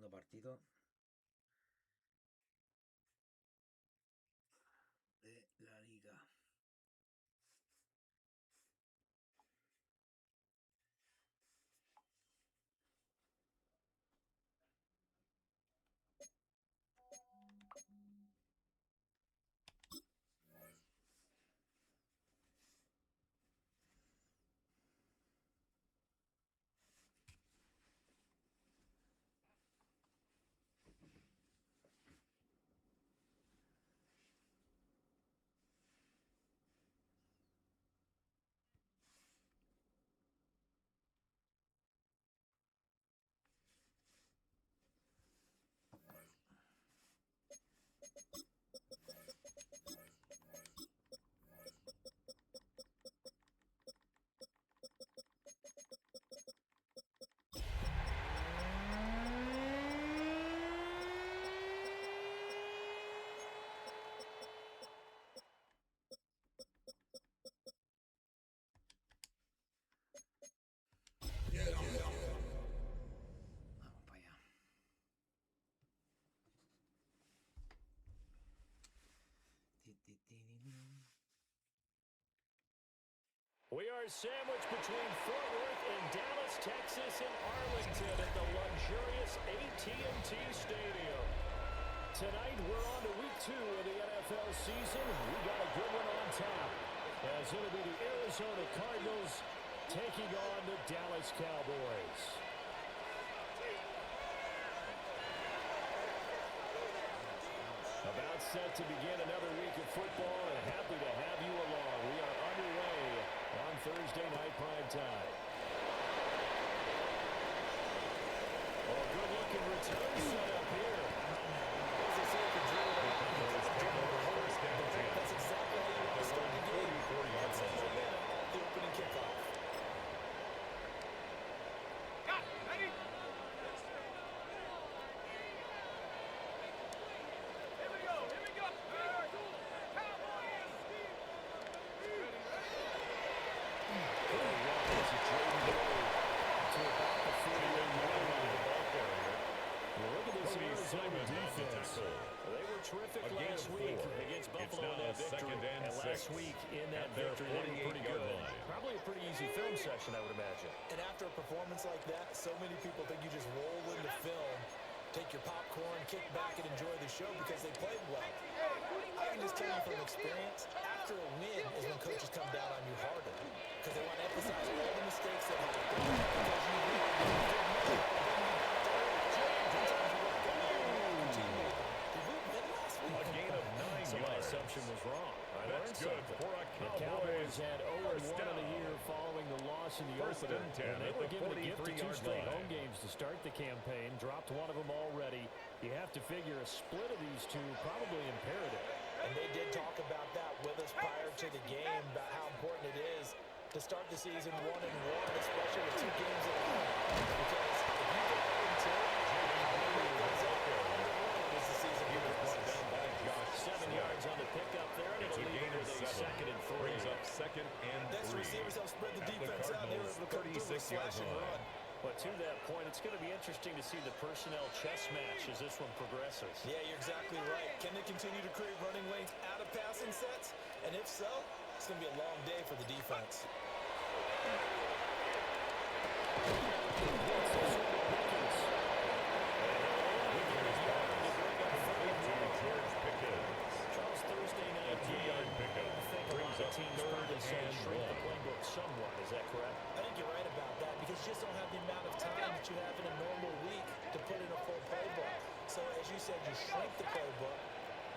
segundo partido de la liga. Vamos para allá. We are sandwiched between Fort Worth and Dallas, Texas, and Arlington at the luxurious AT&T Stadium. Tonight, we're on to week 2 of the NFL season. We got a good one on tap, as it'll be the Arizona Cardinals taking on the Dallas Cowboys. About set to begin another week of football, and happy to have you along. We are underway on Thursday night prime time. Oh, good-looking return set up here. That's exactly how you want to start the game. That's the opening kickoff. Ready? They were terrific last week against Buffalo in that victory. And last week in that victory, they were pretty good. Probably a pretty easy film session, I would imagine. And after a performance like that, so many people think you just roll into film, take your popcorn, kick back, and enjoy the show because they played well. I can just tell you from experience, after a win is when coaches come down on you harder because they want to emphasize all the mistakes that happened because you assumption was wrong. That's good for a Cowboys. The Cowboys had 0-1 in the year following the loss in the opener. And they were given a gift of 2 straight home games to start the campaign. Dropped one of them already. You have to figure a split of these two probably imperative. And they did talk about that with us prior to the game, about how important it is to start the season 1-1, especially with 2 games at home. Because if you go 0-2, as the season progresses. 7 yards on the pickup there, and it'll leave it with a 2nd and 3. Brings up 2nd and 3. Next receivers help spread the defense out. They were able to come through with slash and run. But to that point, it's going to be interesting to see the personnel chess match as this one progresses. Yeah, you're exactly right. Can they continue to create running lanes out of passing sets? And if so, it's going to be a long day for the defense. Somewhat, is that correct? I think you're right about that because you just don't have the amount of time that you have in a normal week to put in a full playbook. So as you said, you shrink the playbook,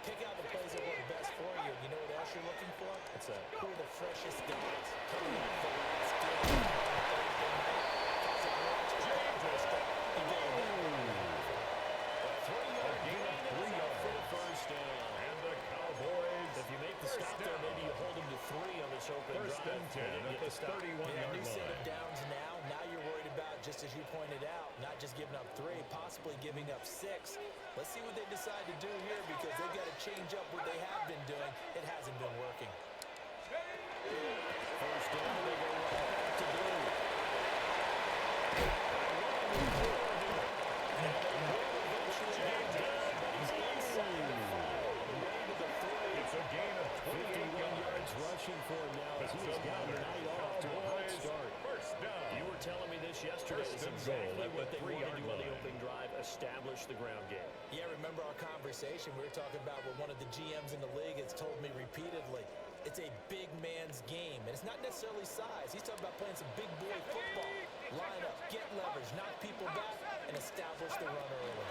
pick out the plays that work best for you. You know what else you're looking for? What's that? Who are the freshest guys coming out for the last game? If you make the stop there, maybe you hold them to 3 on this open drive. 1st and 10 at the 31-yard new set of line. downs now you're worried about, just as you pointed out, not just giving up 3, possibly giving up 6. Let's see what they decide to do here because they've got to change up what they have been doing. It hasn't been working. First down, they go right back to blue. yesterday is First and goal exactly at what the they want to 3-yard do on the line. opening drive, establish the ground game. Yeah, remember our conversation? We were talking about what one of the GMs in the league has told me repeatedly. It's a big man's game, and it's not necessarily size. He's talking about playing some big boy football. Line up, get leverage, knock people back, and establish the run early.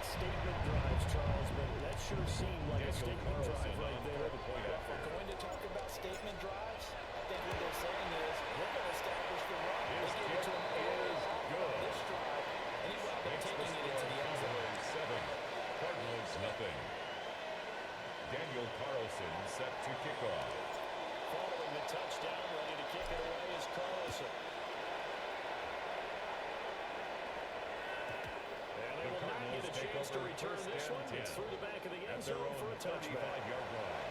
Statement drives, Charles, but that sure seemed like a statement drive right there. If we're going to talk about statement drives, I think what they're saying is we're going to establish the run. They give it to him early on this drive, and he wound up taking it into the end zone. 7, Cardinals nothing. Daniel Carlson set to kick off. Following the touchdown, ready to kick it away is Carlson. The Cardinals take Chance to over return first this and one. 10 It's through the back of the end at their zone own for a touchback. 35-yard line.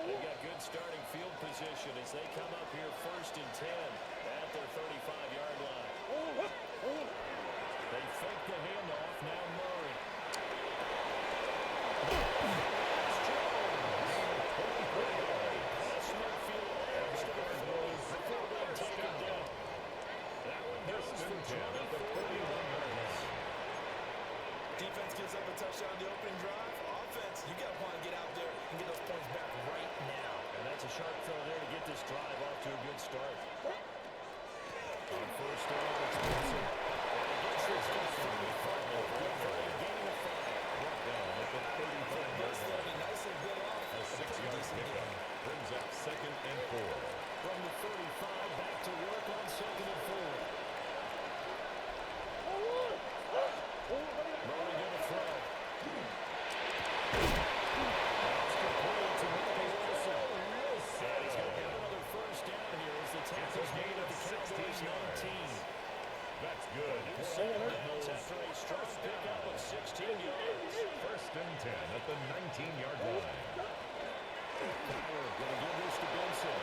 They've got good starting field position as they come up here first and 10 at their 35-yard line. They fake the handoff. Now Murray. Defense gives up a touchdown on the opening drive. Offense, you got to want to get out there and get those points back right now. And that's a sharp throw there to get this drive off to a good start. On first down, it's Benson. And he gets this to 35. Gaining a 5. Brought down at the 35-yard line. Nicely bit off. A 6-yard pickup brings up 2nd and 4. From the 35 back to work on 2nd and 4. Murray going to throw. That's complete to Michael Wilson. And he's going to have another first down here as the tackle's made at the Cowboys 19. That's good. 7 downs after a strong pickup of 16 yards. First and 10 at the 19-yard line. Power going to give this to Benson.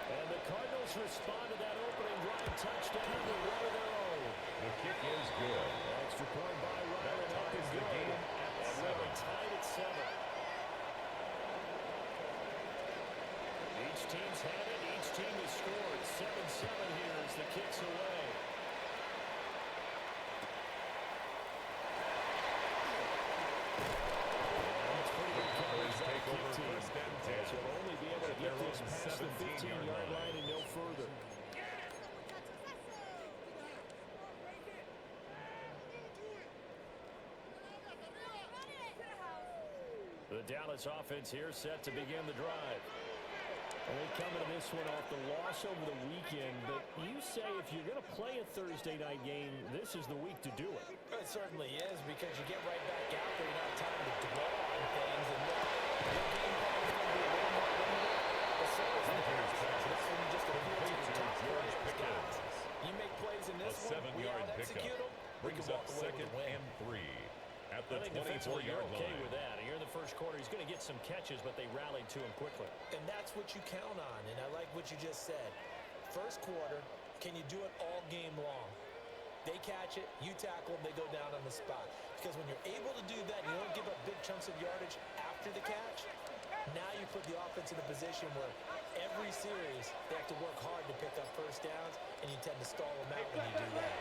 And the Cardinals respond to that opening drive touchdown with one of their own. The kick is good. Extra point by Ryder. That ties the game at 7. Tied at 7. Each team's had it. Each team has scored. 7-7 here as the kick's away. Take over first and 10. So will only be able to get this past the 15-yard line and no further. The Dallas offense here set to begin the drive. And they come into this one off the loss over the weekend, but you say if you're going to play a Thursday night game, this is the week to do it. It certainly is, because you get right back out there. You don't have time to dwell on things. And your game plan is going to be a little more limited. But so is theirs. This one just appeals to the top players. You make plays in this one, we 7-yard out-execute them, we brings can up walk away with 2nd a win. and 3 at the I think defensively you're 24-yard okay line. with that. Here in the first quarter, he's going to get some catches, but they rallied to him quickly. And that's what you count on, and I like what you just said. First quarter, can you do it all game long? They catch it, you tackle them, they go down on the spot. Because when you're able to do that, you don't give up big chunks of yardage after the catch, now you put the offense in a position where every series they have to work hard to pick up first downs, and you tend to stall them out when you do that.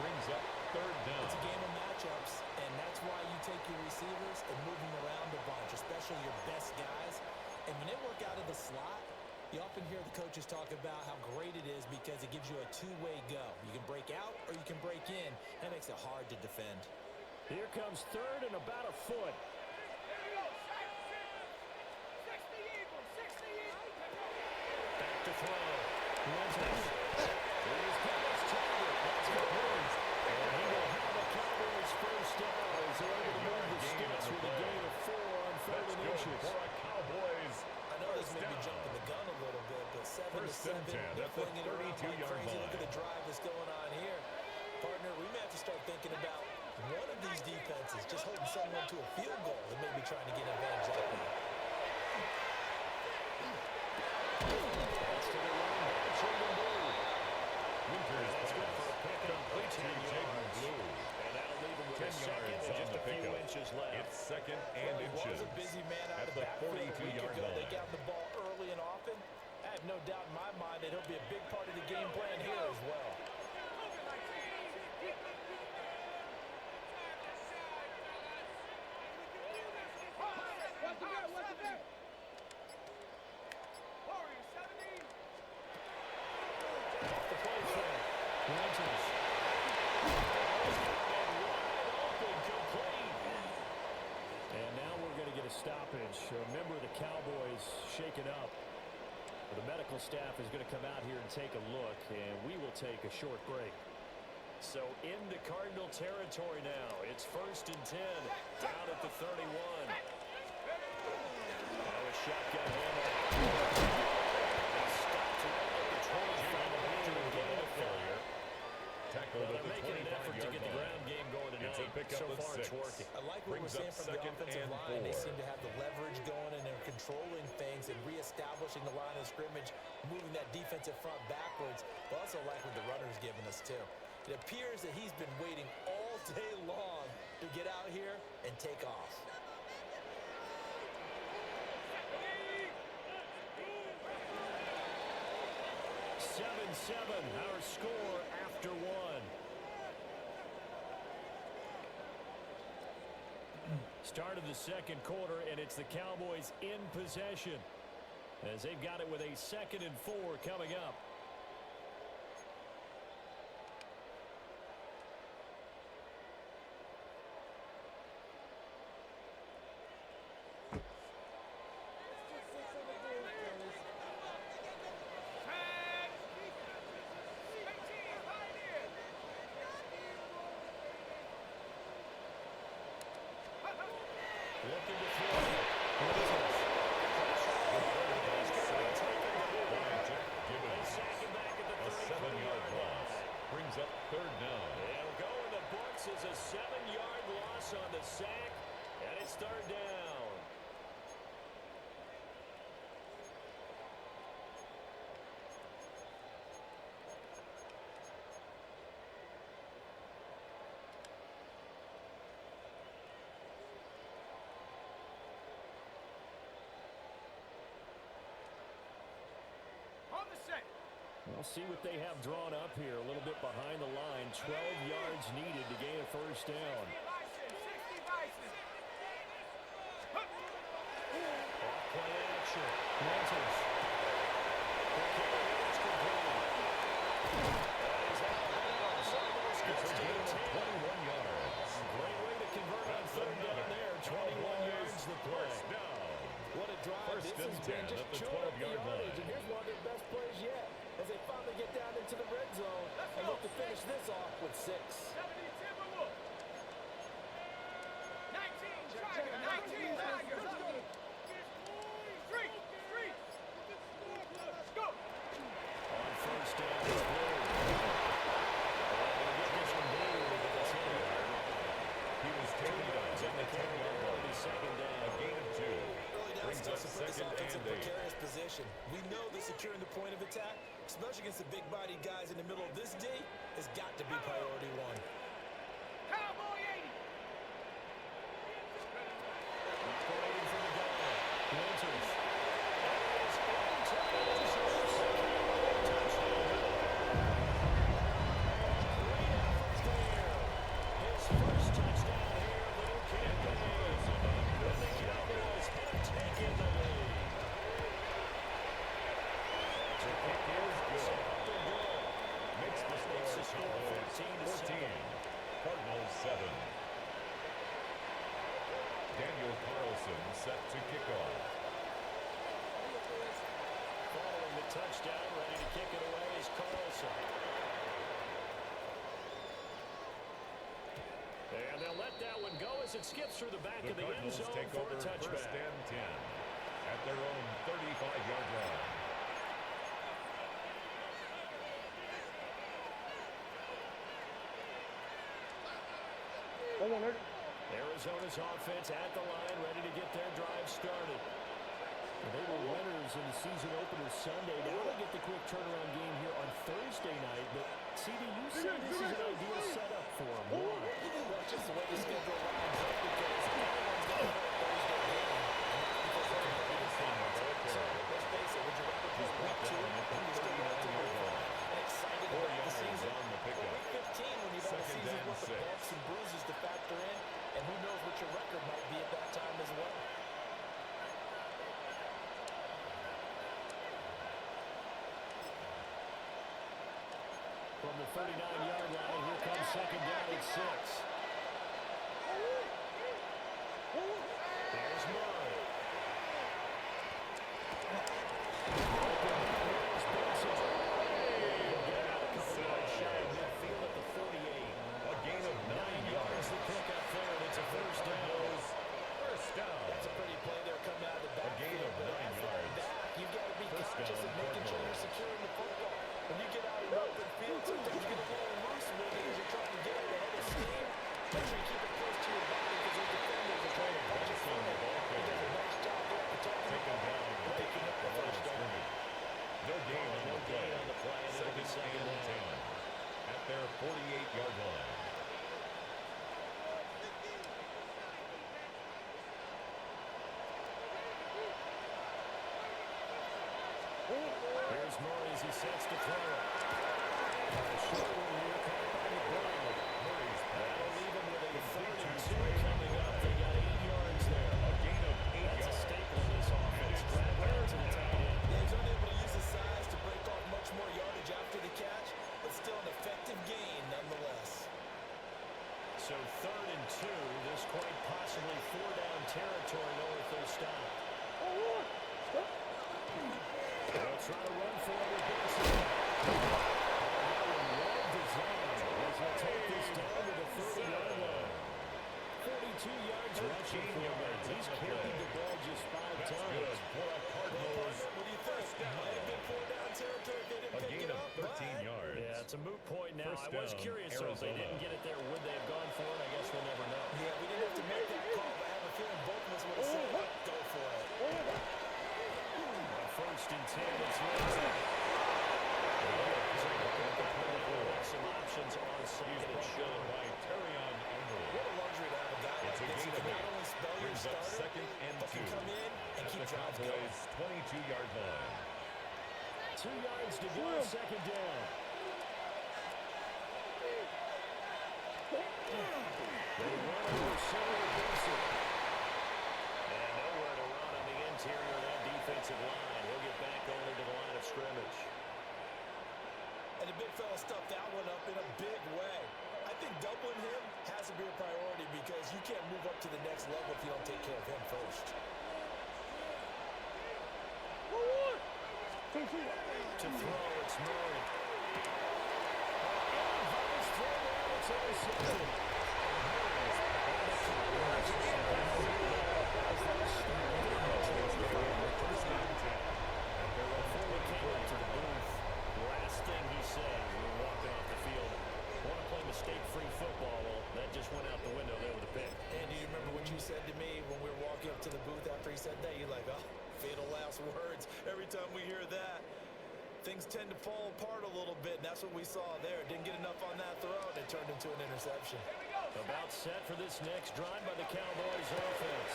Brings up 3rd down. It's a game of matchups, and that's why you take your receivers and move them around a bunch, especially your best guys. And when they work out of the slot, you often hear the coaches talk about how great it is because it gives you a two-way go. You can break out or you can break in. That makes it hard to defend. Here comes 3rd and about a foot. Back to throw. Winters. Here's Dallas Taylor. That's complete. And he will have a Cowboys first down as they're able to move the sticks with a gain of 4 on 3rd and inches. For a First and 10 at the 32-yard line. Look at the drive that's going on here. Partner, we may have to start thinking about one of these defenses just holding someone to a field goal and maybe trying to get an advantage that way. That's to the running back, Jaden Blue. Winters That's good for a pickup. complete to 10 Jaden yards. Blue. And that'll leave him with 10 a second yards and on just the a few pickup. inches left. It's second and Well, he inches was a busy man out at of the backfield a week 42-yard ago. They line. got the ball early and often. I have no doubt in my mind that he'll be a big part of the game plan here as well. Off the play fake. Winters. And now we're going to get a stoppage. A member of the Cowboys shaken up. The medical staff is going to come out here and take a look, and we will take a short break. So into Cardinal territory now. It's first and 10 down at the 31. Now a shotgun handle. Stopped right at the 25 after a gain of failure. Tackled Well, at they're the making an effort to 25-yard get the line. ground game going tonight. It's a pickup So of far, 6. it's working. I like what we're Brings up seeing from the second offensive and line. They 4. seem to have the leverage going, and they're controlling things and reestablishing the line of scrimmage, moving that defensive front backwards. But also like what the runner's giving us, too. It appears that he's been waiting all day long to get out here and take off. Our score after one. Start of the second quarter, and it's the Cowboys in possession as they've got it with a 2nd and 4 coming up. Looking to throw. Second back at the A 7-yard loss. Brings up third down. It'll go in the books as a 7-yard loss on the sack, and it's third down. On the set. We'll see what they have drawn up here. A little bit behind the line. 12 yards needed to gain a first down. 60 Bison. Off play action. Winters. The carry is complete. That is out of bounds. Almost gets to the 10. 21 yards. Great way to convert on third down there. 21 yards the play. First down. What a drive. First This and has been 10 just at the chewing up the 12-yard yardage, line. and here's one of their best plays yet as they finally get down into the red zone and look to finish this off with 6. 70 Timberwolves. 19 Tiger. 19 Tiger. Street. Let's go. On first down, it's Blue. They'll get this one Blue with the 10. He was taken down on the 10-yard line. Second down. A gain of 2. Early down Brings up starts to put this second offense in and 8. precarious position. We know that securing the point of attack, especially against the big-bodied guys in the middle of this D, has got to be priority 1. Cowboy 80. Waiting for the goal. Winters. Is into the end zone. Touchdown. Great effort there. His first touchdown here of the new campaign. And the Cowboys have taken the lead. The kick is good. Makes the score Makes the score 14-7. Cardinals 7. Daniel Carlson set to kick off. Following the touchdown, ready to kick it away is Carlson. And they'll let that one go as it skips through the back The of the end Cardinals zone take for over a touchback. first and 10 at their own 35-yard line. Arizona's offense at the line, ready to get their drive started. They were winners in the season opener Sunday. Now they get the quick turnaround game here on Thursday night. But, CD, you say this is an ideal setup for them. Why? Well, just the way the schedule lines up because everyone's going to play a Thursday game. Because they're going to be the same. So, let's face it, would you rather play week 2 when you still got to move on and excited about the season? Or week 15 when you've had a season's worth of bumps and bruises to factor in, and who knows what your record might be at that time as well. From the 39-yard line, here comes second down at 6. There's Murray. There's Benson. Get out a couple yards shy of midfield at the 48. A gain of 9 yards to pick up there, and it's a first down. First down. That's a pretty play there coming out of the back. A gain of 9 yards. You've got to be First conscious down, of making sure you're securing the football. When you get out in open field, sometimes you get a little loose with it as you're trying to get out ahead of steam. Make sure you keep it close to your body because those defenders are trying to punch it from the ball. He does a nice job there protecting Taken down. picking up the first down. No gain on the play. on the play, and it'll be Second and 10 at their 48-yard line. Here's Murray as he sets to throw it. Short one here, caught by McBride. Murray's That'll leave him with a pass. 32 coming up. They got 8 yards there. A gain of 8 That's a yards. staple in this offense. Brad Larry to the tight end. Yeah, he's unable to use his size to break off much more yardage after the catch, but still an effective gain nonetheless. So 3rd and 2. This quite possibly 4-down territory though if they stop. They'll try to run for it with Benson. Well designed as they take this down to the 30-yard line. 42 yards rushing for him. He's carried the ball just 5 That's times. good for a Cardinals. What do you think? Might have been 4-down territory if they didn't A pick gain it of up, 13 but yards. Yeah, it's a moot point now. First I was down, curious, so if they Arizona. didn't get it there, would they have gone for it? I guess we'll never know. yeah, we didn't have to make that call, but I have a feeling both of us would have said, go for it. First and 10, it's Lindsay. Some options on second and short. By Terrion Arnold. What a luxury to have a guy It's a like this gain who of can not 8. only spell your Brings up starter, second and but 2 can come in and at keep the drives going. Cowboys' 22-yard line. 2 yards to go, second down. They run over Senator Benson. And nowhere to run on the interior of that defensive line. He'll get back only to the line of scrimmage. And the big fella stuffed that one up in a big way. I think doubling him has to be a priority because you can't move up to the next level if you don't take care of him first. To throw, it's Murray. Advice throw down, it's intercepted. Before we came up to the booth, last thing he said as we were walking off the field, want to play mistake-free football. Well, that just went out the window there with the pick. And do you remember what you said to me when we were walking up to the booth after he said that? You're like, oh, fatal last words. Every time we hear that, things tend to fall apart a little bit, and that's what we saw there. Didn't get enough on that throw, and it turned into an interception. About set for this next drive by the Cowboys offense.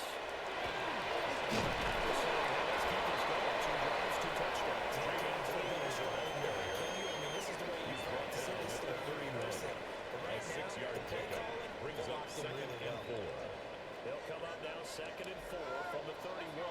Let's keep this going. 2 drives, 2 touchdowns. Can you? I mean, this is the way you practice it. This is the way you miss it. But A right now, 6-yard the play pickup calling, brings they up locked him second really and well. 4. They'll come up now 2nd and 4 from the 31.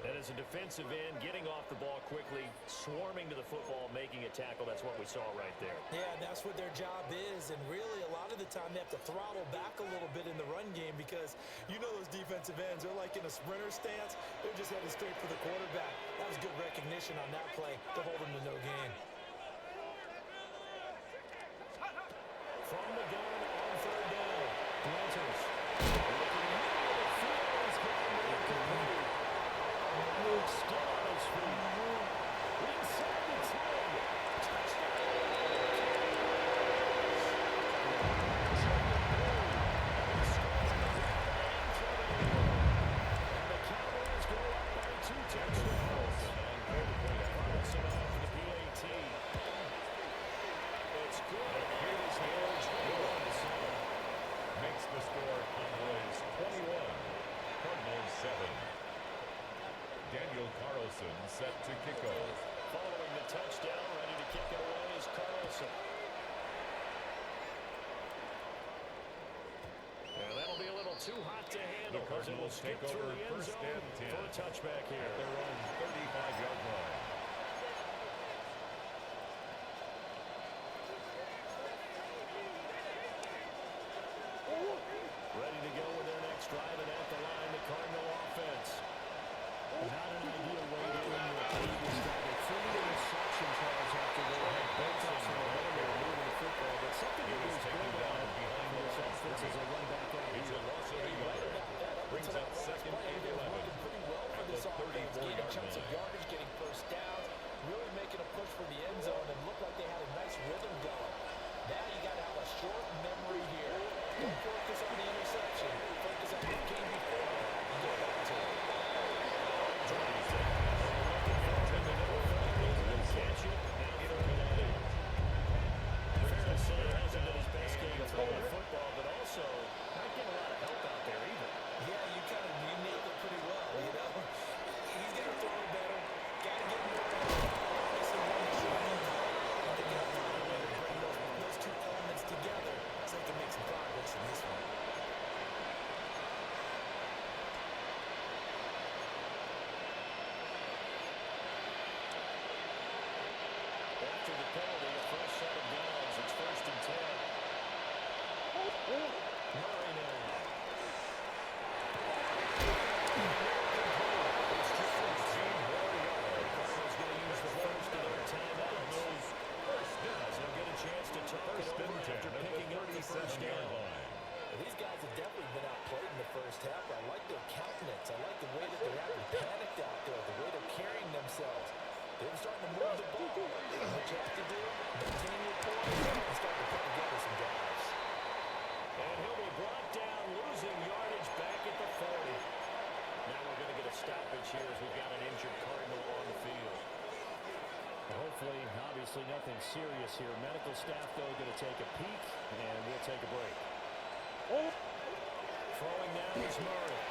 And as a defensive end, getting off the ball quickly, swarming to the football, making a tackle, that's what we saw right there. Yeah, and that's what their job is. And really, a lot of the time, they have to throttle back a little bit in the run game because you know those defensive ends, they're like in a sprinter stance. They're just headed straight for the quarterback. That was good recognition on that play to hold them to no gain. From the gun on 3rd down, Planters. too hot to handle. The Cardinals take over first and 10 for a touchback here. at their own 35-yard line. Ready to go with their next drive, and at the line, the Cardinal offense. Not an ideal way to end the previous drive. A 3-interception charge after they had built up some momentum. They were moving the football, but something that was going on behind this offense as a run back out. It's a loss of a yard. Brings up second and 11. Working pretty well for this offense, gaining chunks of yardage, getting first downs, really making a push for the end zone, and looked like they had a nice rhythm going. Now you got to have a short memory here. Don't focus on the interception. Focus on the game before and get back to it. Catch it. Fair to say it hasn't been his best game throwing the football, but also not getting a lot of help out there either. Yeah, you nailed it pretty well, you know. He's going to throw it better. Got to get more help. Obviously, one shot. I think they'll find a way to bring those two elements together so they can make some progress in this one. After the penalty, a fresh set of downs. It's first and 10. Murray now. Cardinals going to use the first of their timeouts. So they'll get a chance to talk it over after picking up the first down. These guys have definitely been outplayed in the first half. I like their countenance. I like the way that they're acting panicked out there, the way they're carrying themselves. They're starting to move the ball. What you have to do, maintain your poise, and start to put together some drives. And he'll be brought down, losing yardage back at the 40. Now we're going to get a stoppage here as we've got an injured Cardinal on the field. Hopefully, obviously nothing serious here. Medical staff, though, going to take a peek, and we'll take a break. Throwing now is Murray.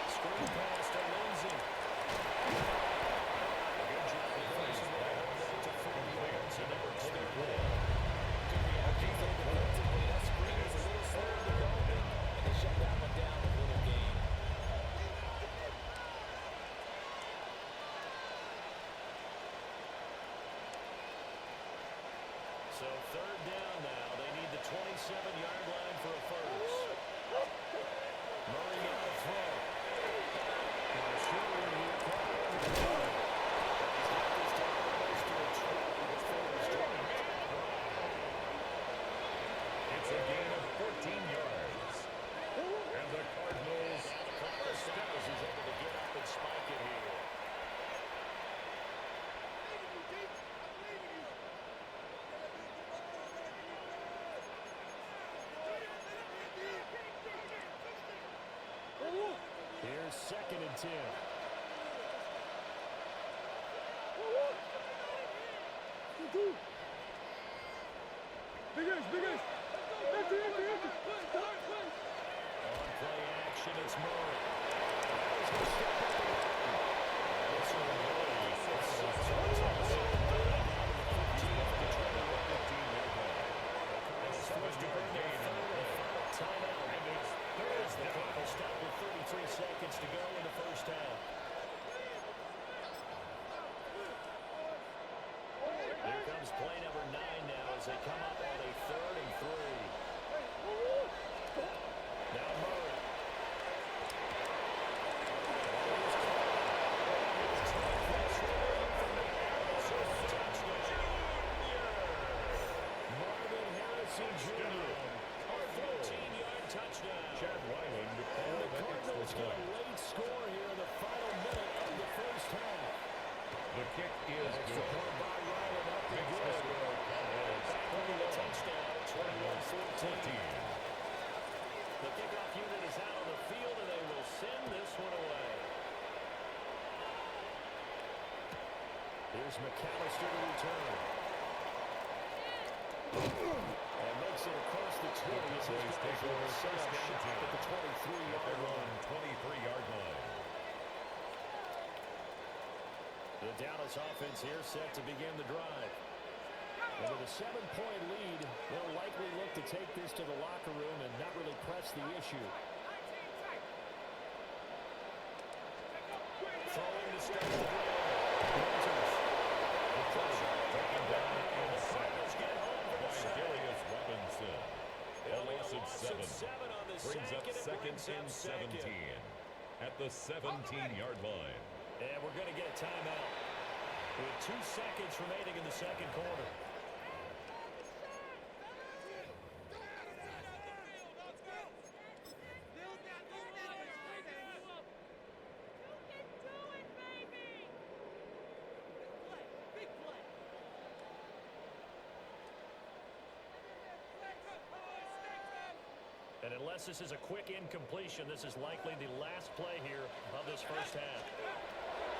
Screen pass to Lindsey. Good job defensively. To 40 yards, and that works third down. Good reaction there defensively. That screen was a little slow developing, and they shut that one down with a little gain. So third down now. They need the 27-yard line for a first. Murray now to throw. Now Schroeder here caught on the corner. He's got this down almost to a 12 with first. It's a gain of 14 yards. And the Cardinals Stars is able to get up and spike it here. Here's second and 10. On play action, it's Murray. He's going to step up and run. This one really forced to bring their third and final timeout. As the clock will stop with 33 seconds to go in the first half. Here comes play number 9 now as they come up on a 3rd and 3. Now Murray. Marvin Harrison Jr. A 14-yard touchdown. Chad Weiling to And call the the Cardinals extra get a point. late score here in the final minute of the first half. The kick is Extra good. point by Ryland up and Makes the good. score Cowboys Back over the touchdown, 21-14. 14. The kickoff unit is out on the field, and they will send this one away. Here's McAllister to return. And makes it across the 20. The Cowboys take over first and 10 at the 23-yard their line. own 23-yard line. The Dallas offense here set to begin the drive. And with a 7-point lead, they'll likely look to take this to the locker room and not really press the issue. brings up and 17 at the 17-yard line. And we're going to get a timeout with 2 seconds remaining in the second quarter. And unless this is a quick incompletion, this is likely the last play here of this first half.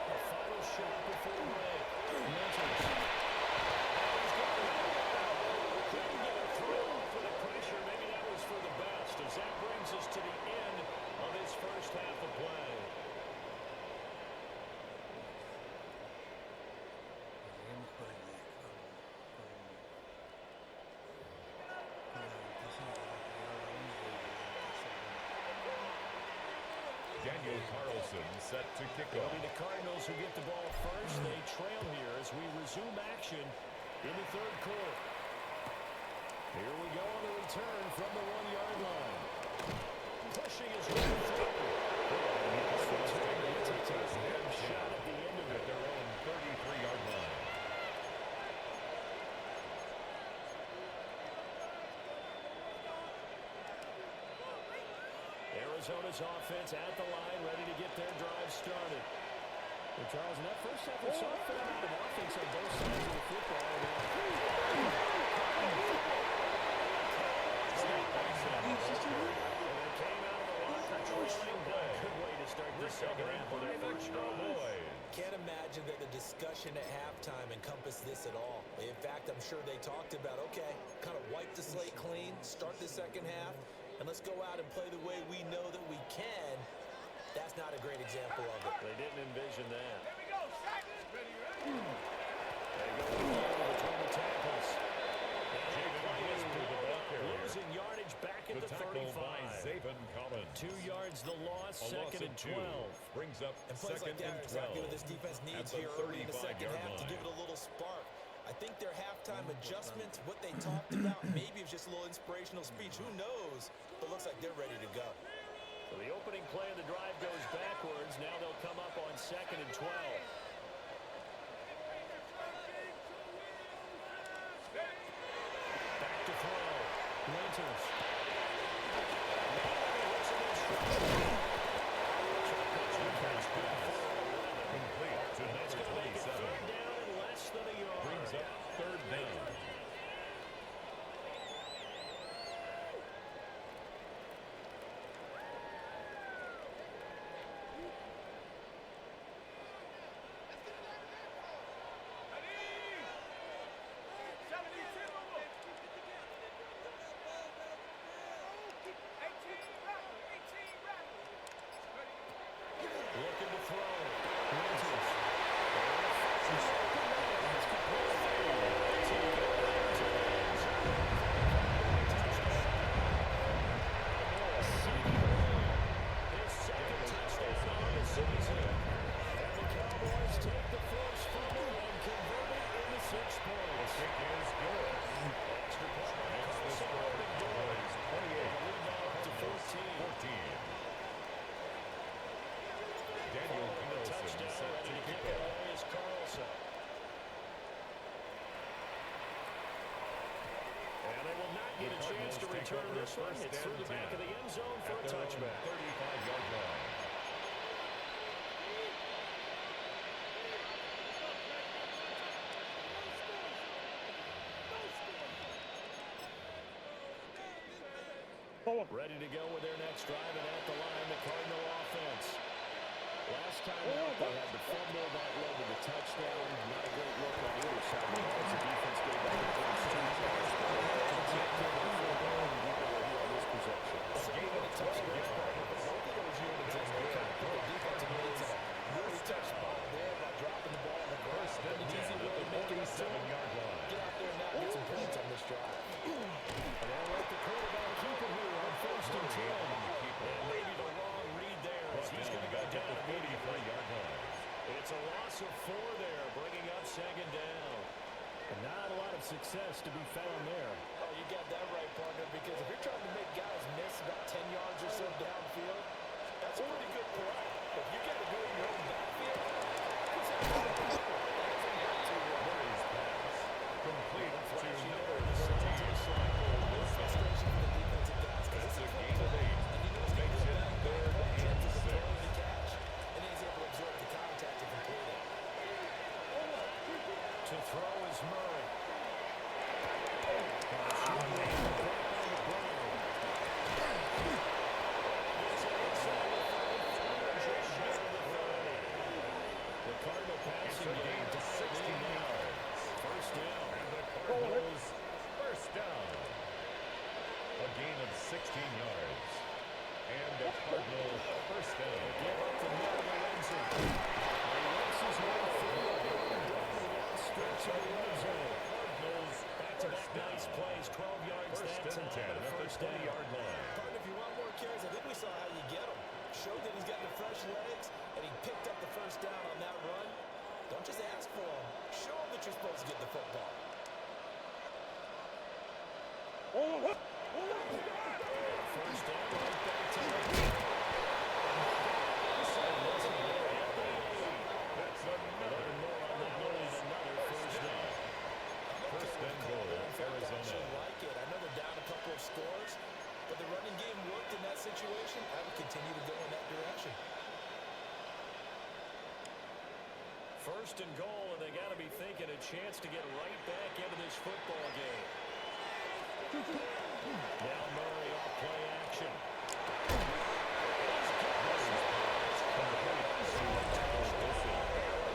A final shot before break. Winters. Couldn't get it through for the pressure. Maybe that was for the best, as that brings us to the end of this first half of play. Daniel Carlson set to kick It'll off. be the Cardinals who get the ball first. They trail here as we resume action in the third quarter. Here we go on the return from the 1-yard line. Pushing his way through. It's a touchdown shot at the end of it. At their own 33-yard line. Arizona's offense at the line, ready to get their drive started. Well, Charles, in that first half, we saw a fair amount of offense on both sides of the football. And they came out of the locker trailing. Good way to start this second half of their first drive. Can't imagine that the discussion at halftime encompassed this at all. In fact, I'm sure they talked about, okay, kind of wipe the slate clean, start the second half, and let's go out and play the way we know that we can. That's not a great example of it. They didn't envision that. Here we go, Sackers. Ready, ready. They go between the tackles. Losing yardage back at the 35. By Zaven Collins. 2 yards the loss, second and 12. Brings up And plays second like that and are exactly 12. what this defense At needs the here early in the second 35-yard half to give it line. a little spark. I think their halftime adjustments, what they talked about, maybe it's just a little inspirational speech. Who knows? But looks like they're ready to go. So the opening play of the drive goes backwards. Now they'll come up on second and 12. Back to throw. Winters. Complete to That's number going to make it 27. third down and less than a yard. Brings up third down. Looking to throw. Winters. His second touchdown of the season. And the Cowboys take the first fumble and convert it into 6 points. Kick is good. Extra point by Makes the Carlson score open doors. Cowboys 28. Rebound to 14. Daniel Carlson Touchdown, set ready to to kick kick it off. away is Carlson. And they will not get a chance to return this one. It's through the back of the end zone for a touchback. 35-yard line. Ready to go with their next drive, and at the line, the Cardinal offense. Last time out, they had the fumble that led to the touchdown. Not a great look on either side of the ball as the defense gave back the first 2 yards. On this possession. Gain of a touchdown. I don't think it was unit just good. I think the defense made a really tough spot there by dropping the ball on the first. Then an easy way to make it up to 47-yard line. get out there and now get some points on this drive. And they'll let the quarterback keep it here on first and 10. And maybe the wrong read there as he's going to go down at the immediately. 43-yard line. It's a loss of 4 there, bringing up second down. And not a lot of success to be found there. Oh, you got that right, partner, because if you're trying to make guys miss about 10 yards or so downfield, that's a pretty good play. If you got to do it in your own backfield, it's a good play. Murray's pass. Complete to number 14. Frustration for the defensive guys. That's a gain of 8. Makes it 3rd and 6. And he's able to absorb the contact and complete it. To throw is Murray. The Cardinal passing game to 16 yards. First down. And the Cardinals first down. A gain of 16 yards. And the Cardinal first down. Give up the middle to Lindsay. He works his way through. Stretch of the end zone. Cardinals back-to-back nice plays. 12 yards that First and 10 time. at the 20-yard line. Partner, if you want more carries, I think we saw how you get them. Showed that he's got the fresh legs, and he picked up the first down on that run. Don't just ask for them. Show them that you're supposed to get the football. First down, right back to Lindsay. That's another First down. first and goal, Arizona. I like it. I know they're down a couple of scores, but the running game worked in that situation. I would continue to go in that direction. First and goal, and they got to be thinking a chance to get right back into this football game. Now Murray off play action.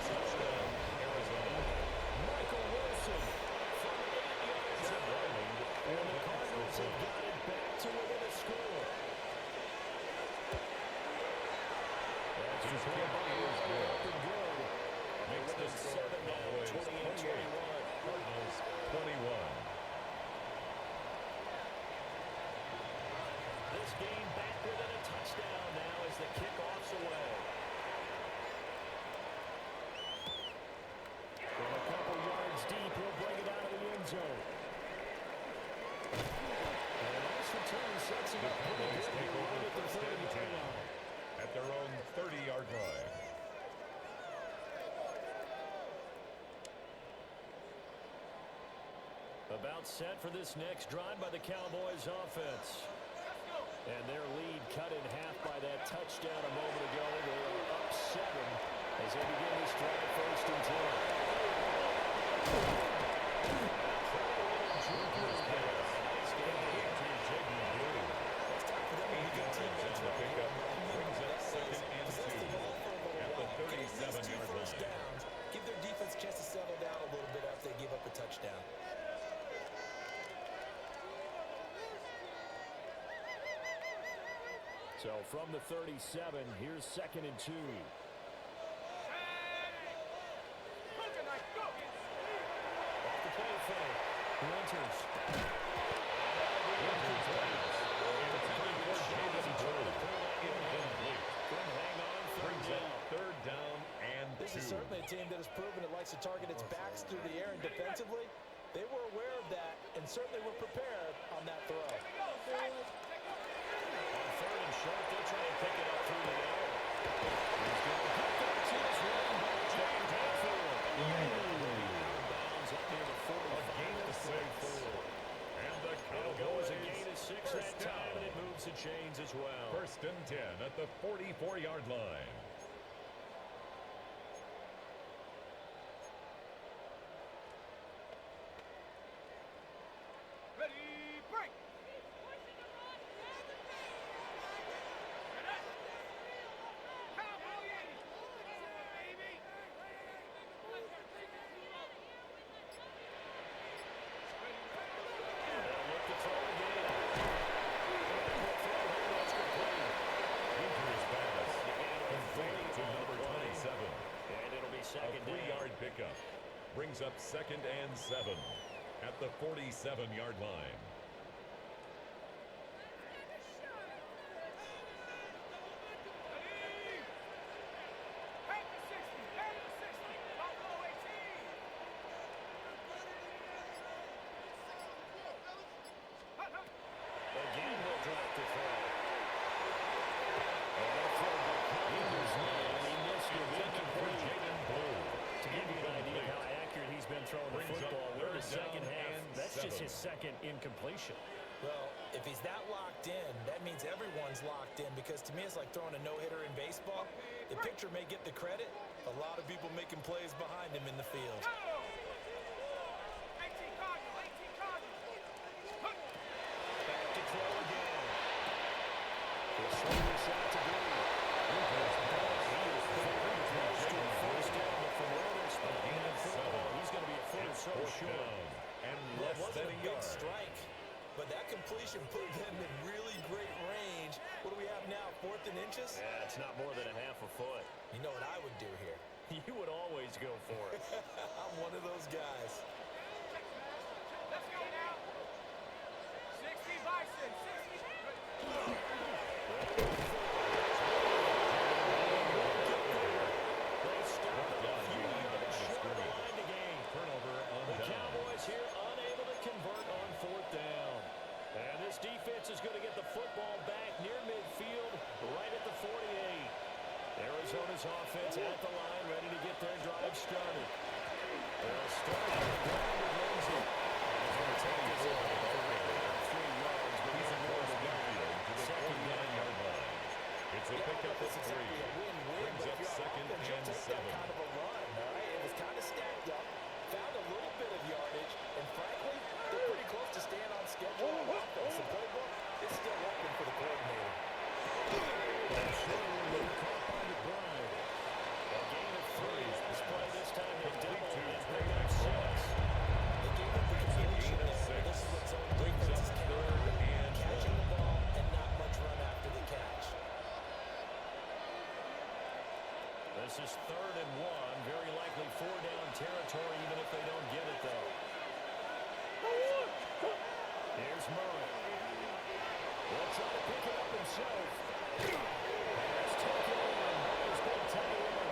Touchdown, Arizona. Michael Wilson from 8 yards out. And the Cardinals have got it back to within a score. That's His just kick is good. up and good. Makes the score Cowboys 28, Cardinals 21. This game back within a touchdown now as the kickoff's away. From a couple yards deep, he'll bring it out of the end zone. And a nice return sets him The up pretty Cowboys good take here over right at the first and 30-yard 10 line. at their own 30-yard line. About set for this next drive by the Cowboys offense. And their lead cut in half by that touchdown a moment ago. They are up 7 as they begin this drive first and 37-yard line. Downs, give their defense a chance to settle down a little bit after they give up a touchdown. So from the 37, here's 2nd and 2. Off the play fake. Winters. Couldn't hang on. Brings up 3rd down and 2. This is certainly a team that has proven it likes to target its backs through the air and defensively. They were aware of that and certainly were prepared on that throw. On 3rd and short, they'll try and pick it up through the air. He's going to pick up to his running back, James Hayfield. Bounds up near the 45. A gain of 6. And the Cowboys Cowboys a gain of 6 that time, and it moves the chains as well. 1st and 10 at the 44-yard line. Ready, break. Look to throw again. Winters pass. Complete to number 27. And it'll be A 2nd down. 3-yard pickup. Brings up 2nd and 7 at the 47-yard line. second half. and That's 7. just his second incompletion. Well, if he's that locked in, that means everyone's locked in, because to me it's like throwing a no-hitter in baseball. The pitcher may get the credit. A lot of people making plays behind him in the field. Back to throw again. He'll swing this out to Green. First down, but from where they're spotting that football, he's going to be a foot or so short. And Well, less it wasn't than a a big yard. strike, but that completion put them in really great range. What do we have now, 4th and inches? Yeah, it's not more than a half a foot. You know what I would do here? You would always go for it. I'm one of those guys. Let's go now. 60 Bison, 60. They stop it a few yards short of the line to gain. Turnover on The down. Cowboys here unable to convert on 4th down. And this defense is going to get the football back near midfield, right at the 48. Arizona's offense at the line, ready to get their drive started. They'll start on the ground with Lindsay. He's going to take this one about 3 yards, but he's more than Downfield to the second down. 49-yard line. It's a pickup of 3. Brings up second and 7. Kind of a run, all right? It was kind of stacked up, found a little bit of yardage, and frankly, they're pretty close to staying on schedule on offense. The playbook is still open for the coordinator. A gain of 3. This play this time has doubled and picked up 6. They gave up the completion Gain of there. 6. This is what zone Brings up defenses can do. 3rd and Catching 1. the ball and not much run after the catch. This is 3rd and 1. Very likely 4-down territory, even if they don't get it, though. Here's Murray. Will try to pick it up himself. Pass taken in. He's been tied in.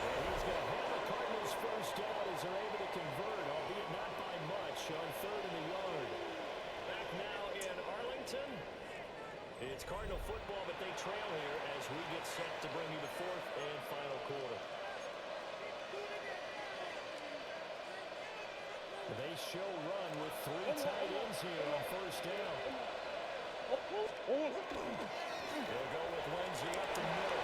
And he's going to have the Cardinals first down as they're able to convert, albeit not by much, on 3rd and the yard. Back now in Arlington. It's Cardinal football, but they trail here as we get set to bring you the 4th and final quarter. They show run with 3 tight ends here on 1st down. They'll go with Lindsay up the middle.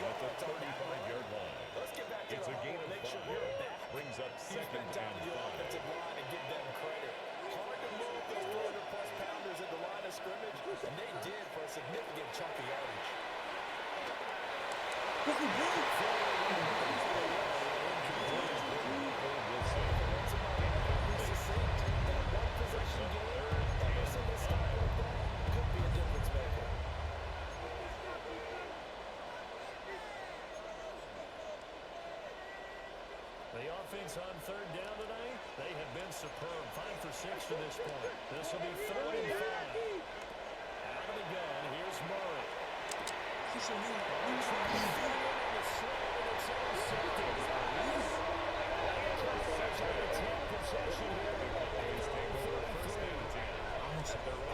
At the 35-yard line. Let's get back to It's the a gain hole. of Make sure 5. you're back. Brings up You second spend time and with the 5. offensive line and give them credit. Hard to move those 400-plus pounders at the line of scrimmage, and they did for a significant chunk of yardage. That one possession game, every single stop like that could be a difference maker. The offense on 3rd down tonight, they have been superb. 5 for 6 to this point. This will be 3rd and 5. Out of the gun, here's Murray.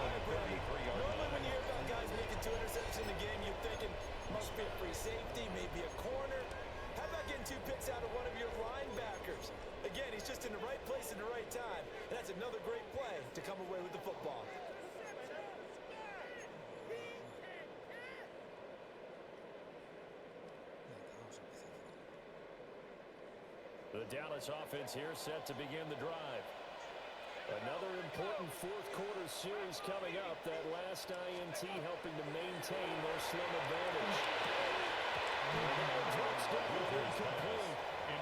Normally when you hear about guys making 2 interceptions in the game, you're thinking, must be a free safety, maybe a corner. How about getting 2 picks out of one of your linebackers? Again, he's just in the right place at the right time. And that's another great play to come away with the football. The Dallas offense here set to begin the drive. Another important 4th quarter series coming up. That last INT helping to maintain their slim advantage.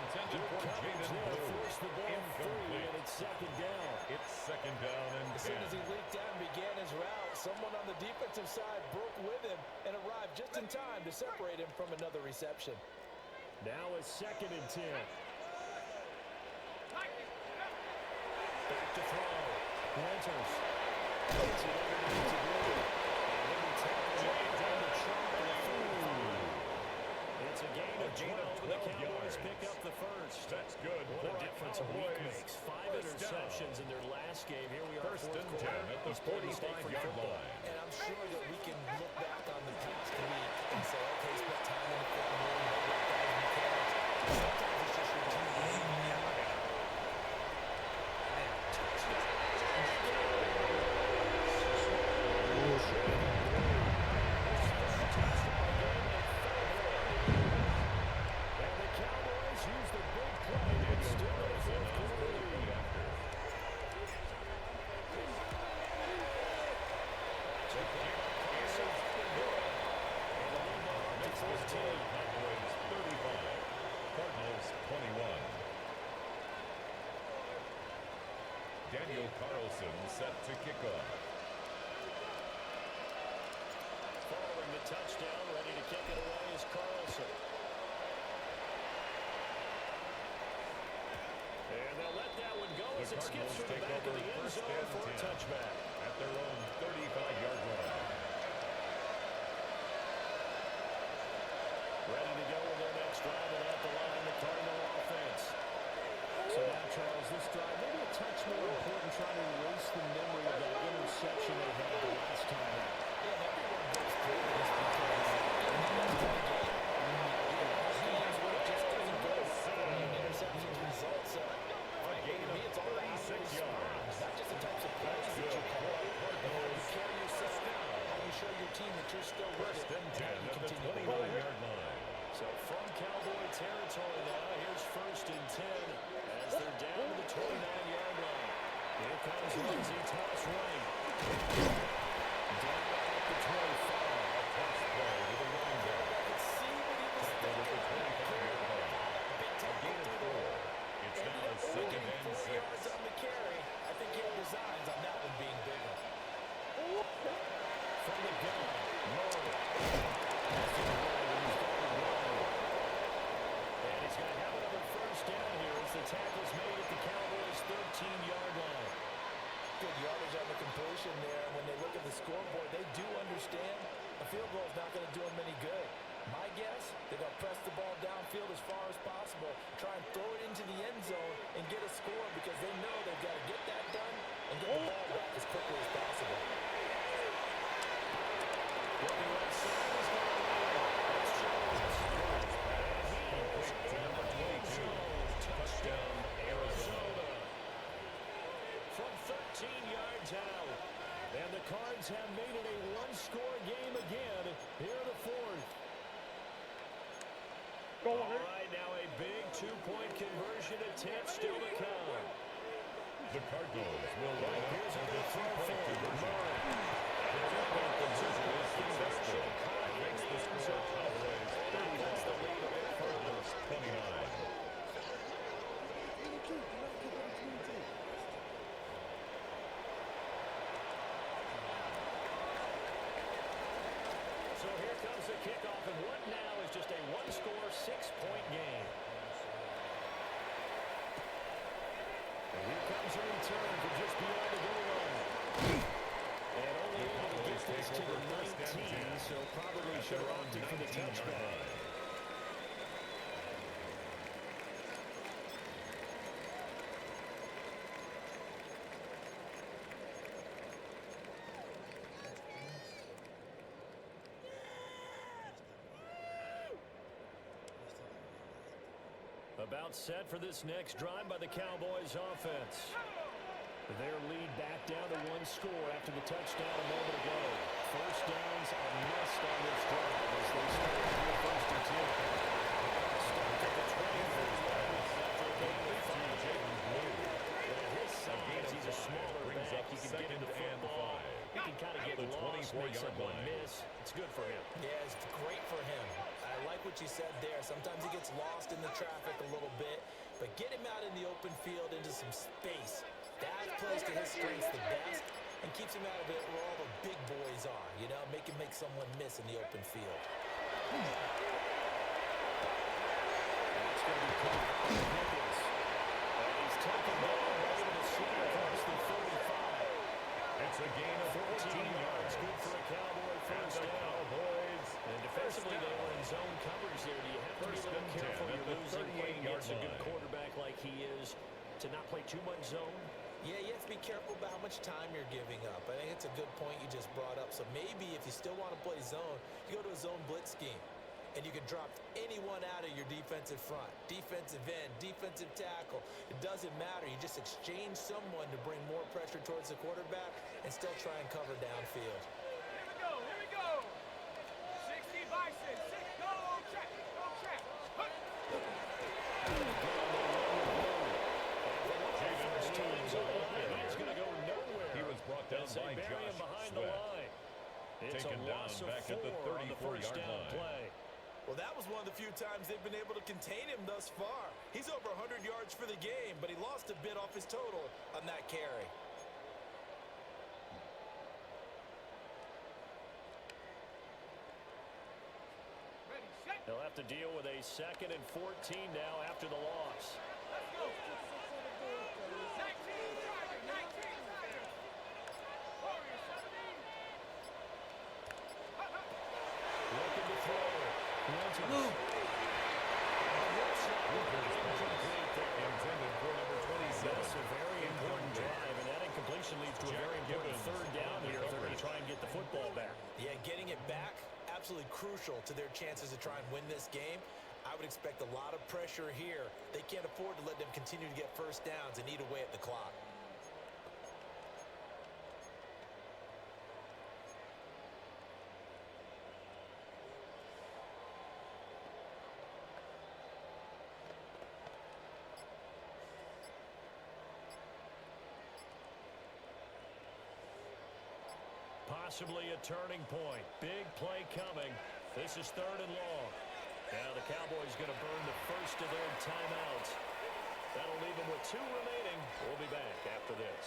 Intended for Jaden Blue. Force the ball free, and it's 2nd down. It's 2nd down and As soon 10. as he leaked out and began his route, someone on the defensive side broke with him and arrived just in time to separate him from another reception. Now it's 2nd and 10. Back to throw. Winters. Puts it underneath to Green. And then he tackles right down the trunk of the 45. It's a gain of 12, and the Cowboys pick up the first. That's good. What a for difference a week Cowboys. makes. 5 First interceptions down. in their last game. Here we are, First 4th and quarter. 10 at the He's played mistake-free 45-yard football. line. And I'm sure that we can look back on the past week and say, okay, spent time in the film room, Daniel Carlson set to kick off. Following the touchdown, ready to kick it away is Carlson. And they'll let that one go as it skips through the back of the end zone for a touchback. At their own 35-yard line. Ready to go with their next drive, and at the line, the Cardinal offense. So now, Charles, this drive maybe a touch more important, trying to erase the memory of that interception they had the last time out. Yeah, everyone goes through this because it just doesn't go the same. Interceptions results. A gain of 36 yards. Not just the types of plays that you call, but how you carry yourself, how you show your team that you're still with First it, and and how 10 you at the continue to 29-yard line. So from Cowboy territory now, here's first and 10 as they're down to the 29-yard line. Here comes Lindsey, toss right. Down at the 25. A pass play with a running back. see what he was Tackled at the thinking. 25-yard line. Big A tackle gain of through 4. It's now Ended up only second getting and 4 yards 6. on the carry. I think he had designs on that one being bigger. From the gun, Murray. Has to the right, and he's got to run. And he's going to have another first down here as the tackle's made at the Cowboys' 13-yard line. Good yardage on the completion there. And when they look at the scoreboard, they do understand a field goal is not going to do them any good. My guess, they're going to press the ball downfield as far as possible, try and throw it into the end zone and get a score because they know they've got to get that done and get the ball back as quickly as possible. Looking right side is going to be That's Jones. To number 22. Touchdown, Arizona. From 13 yards out. And the Cards have made it a one-score game again here in the fourth. All right, now a big two-point conversion attempt still to come. The Cardinals will line up Here's a for the good throw two-point for conversion. The two-point conversion is successful. Makes the score Cowboys 35, Cardinals 29. So here comes the kickoff, and what now is just a one-score, six-point game. And here comes a return from just beyond the goal line. And only able to get this to the 19, so probably should have opted for the touchback. About set for this next drive by the Cowboys offense. Their lead back down to one score after the touchdown a moment ago. First downs are missed on this drive as they start with first and 10. Start at the 21st after a gain of 5. At his size, he's a smaller back. He can get into football. He can kind of get lost, make someone miss. It's good for him. Yeah, it's great for him. I like what you said there. Sometimes he gets lost in the traffic a little bit, but get him out in the open field into some space. That plays to his strengths the best and keeps him out of it where all the big boys are, you know, make someone miss in the open field. It's going to be Pickens. And he's taken down, able to slip across the 35. It's a gain of 14 yards, good for a Cowboy first down. Cowboys. And defensively, they were in zone coverage there. Do you have to be a little careful? You're losing weight against a good quarterback like he is to not play too much zone? Yeah, you have to be careful about how much time you're giving up. I think it's a good point you just brought up. So maybe if you still want to play zone, you go to a zone blitz scheme. And you can drop anyone out of your defensive front. Defensive end, defensive tackle. It doesn't matter. You just exchange someone to bring more pressure towards the quarterback and still try and cover downfield. Here we go. 60 Bison. Go check. He's going to go nowhere. He was brought down by bury him Josh behind the Sweat. line. It's Taken a down loss of back at the 4 on the first 34-yard down line. play. Well, that was one of the few times they've been able to contain him thus far. He's over 100 yards for the game, but he lost a bit off his total on that carry. Ready, set. They'll have to deal with a 2nd and 14 now after the loss. Let's go. 19 driving, 19 driving. Warriors 17. Looking to throw. Move. Intended for number 27. That's a very important drive, and that incompletion leads to a very important third down here if they're going to try and get the football back. Yeah, getting it back, absolutely crucial to their chances to try and win this game. I would expect a lot of pressure here. They can't afford to let them continue to get first downs and eat away at the clock. Possibly a turning point. Big play coming. This is 3rd and long. Now the Cowboys going to burn the first of their timeouts. That'll leave them with 2 remaining. We'll be back after this.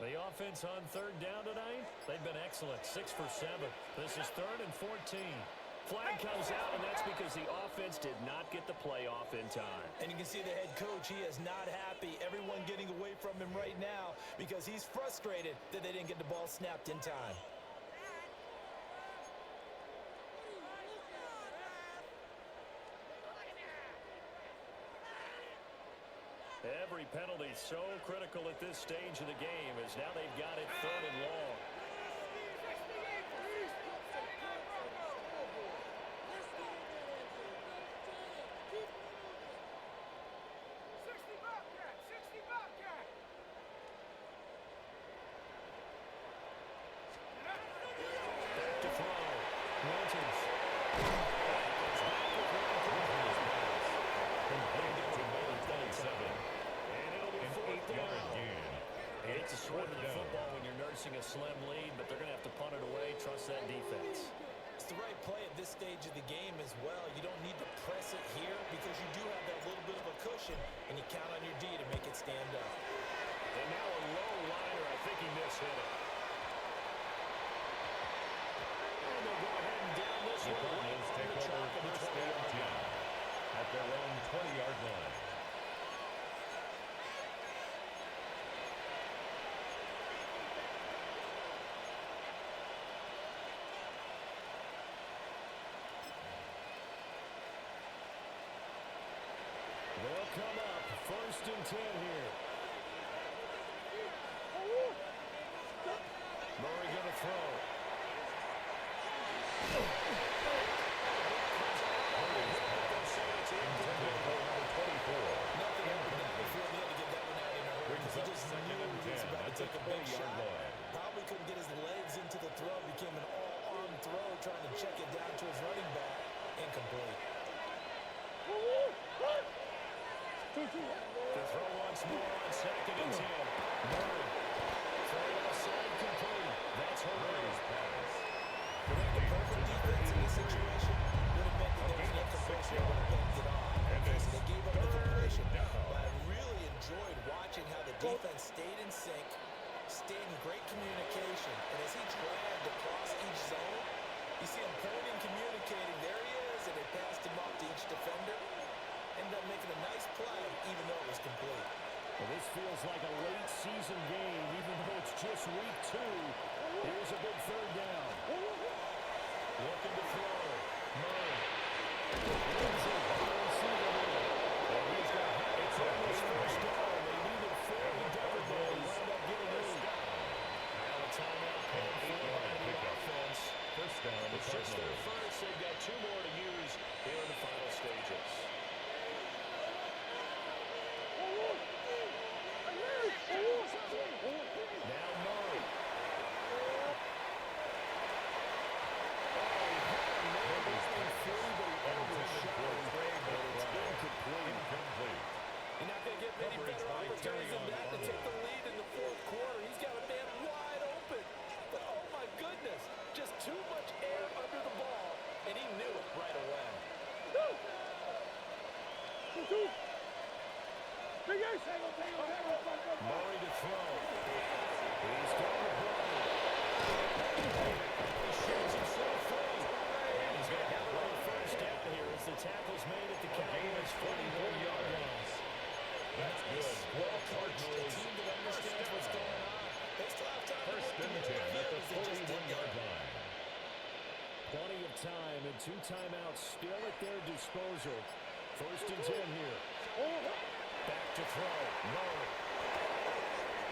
The offense on 3rd down tonight, they've been excellent. 6 for 7. This is 3rd and 14. Flag comes out, and that's because the offense did not get the play off in time. And you can see the head coach, he is not happy. Everyone getting away from him right now because he's frustrated that they didn't get the ball snapped in time. Every penalty so critical at this stage of the game as now they've got it 3rd and long. 60 Bobcat, 60 Bobcat. Back to throw. Walters. Completed to number 27. And it'll be An 4th 8-yard down. gain. Hate to swing Fourth the down. football when you're nursing a slim lead, but they're going to have to punt it away. Trust that defense. It's the right play at this stage of the game as well. You don't need to press it here because you do have that little bit of a cushion, and you count on your D to make it stand up. And now a low liner. I think he mishit it. And they'll go ahead and down this The one. Cardinals take over 1st and 10 at their own 20-yard line. They'll come up 1st and 10 here. Murray going to throw. Intended for number 24. Nothing happened there before he had to get that one out in a hurry because he just knew he was about to take a big 20-yard shot. line. Probably couldn't get his legs into the throw. Became an all-arm throw trying to check it down to his running back. Incomplete. To throw once more on 2nd and 10. Murray. Throw outside complete. That's Murray's pass. The perfect defense in this situation would have meant that there was no completion. They would have banked it off. Okay, so they gave up the completion. But I really enjoyed watching how the defense stayed in sync, stayed in great communication. And as he dragged across each zone, you see him pointing, communicating. There he is, and they passed him off to each defender. Ended up making a nice play, even though it was complete. Well, this feels like a late season game, even though it's just week 2. Here's a big 3rd down. Looking to throw. Murray. And he's got coverage by Terry Opportunities in that to take on. the lead in the fourth quarter. He's got a man wide open. But, oh, my goodness, just too much air under the ball, and he knew it right away. Murray to throw. He's got the ball. He shoots himself free. And he's going to have one first down here as the tackle's made at the Cowboys' 41-yard line. That's good. Well coached, a team that understands what's going on. They still have time to First work and through 10 at the it. They just didn't get 41-yard it. line. Plenty of time and 2 timeouts still at their disposal. First and 10 here. Back to throw. Murray.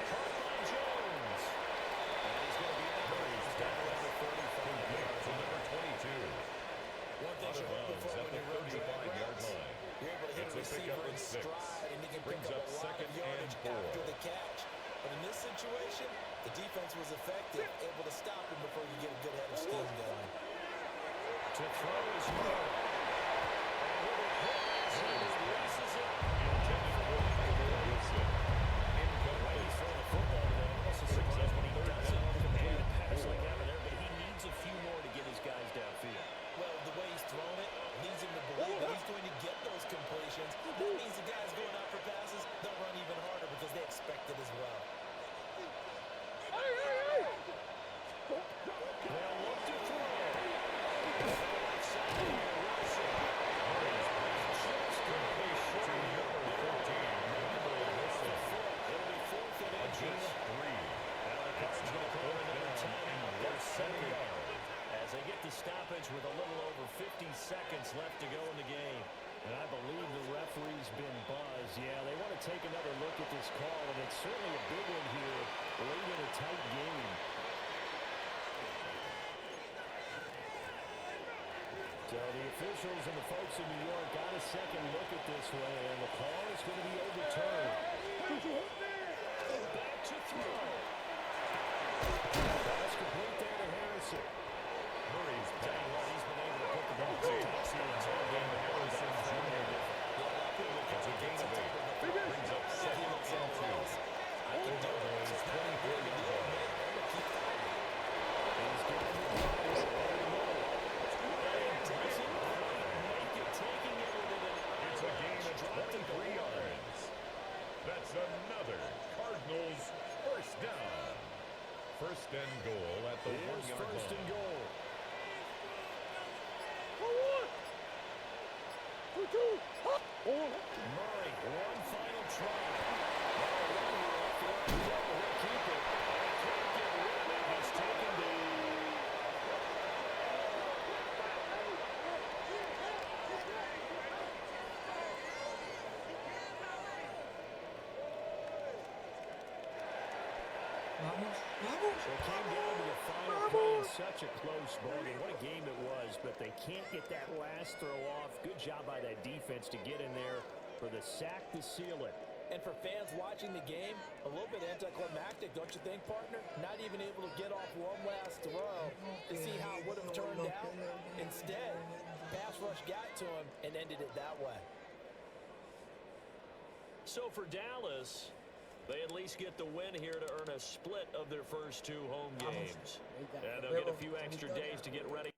Caught by Jones. And he's going to be out of bounds down around the 35 yards. To number 22. One thing Out you of hope bounds before at when the you run drag 35-yard routes, line. you're able to hit It's a a pickup receiver in of 6. stride, and you can Brings pick up up a lot second of and yardage 4. after the catch. But in this situation, the defense was effective, able to stop him before you get a good head of steam going. To throw is Murray. And with a hit, he releases it. Intended for Michael Wilson. Incomplete. He's throwing the football today. I'm also surprised when he doesn't complete a pass like that there, but he needs a few more to get his guys downfield. Well, the way he's thrown it leads him to believe that he's going to get those completions. That means the guys going out for passes, they'll run even harder because they expect it as well. They'll look to throw. Outside here, Wilson. Just going to be short To here. number 14. Michael Wilson. It'll be 4th and A gain inches. of 3. Now the Cards going to call another timeout. They're 70 second. yards. As they get the stoppage with a little over 50 seconds left to go in the game. And I believe the referee's been buzzed. Yeah, they want to take another look at this call, and it's certainly a big one here late in a tight game. So the officials and the folks in New York got a second look at this one, and the call is going to be overturned. Back to throw. Pass complete there to Harrison. Murray's Tell you what, he's been able to put the ball to the top seal and turn game Harrison Jr. It's a gain of 8. Brings up second and 2. At the Cowboys' 24-yard line. He's getting the ball over the middle. And doesn't quite make it, taking it within an It's a gain of 23 yards. That's another Cardinals first down. First and goal at the Here's 1-yard first and line. goal. Murray, one final try. He'll keep it. Can't get rid of it. He's taken the... It came down to the final play in such a close ball game. What a game it was, but they can't get that last throw off. Good job by that defense to get in there for the sack to seal it. And for fans watching the game, a little bit anticlimactic, don't you think, partner? Not even able to get off one last throw to see how it would have turned out. Instead, pass rush got to him and ended it that way. So for Dallas, they at least get the win here to earn a split of their first 2 home games. And they'll get a few extra days to get ready.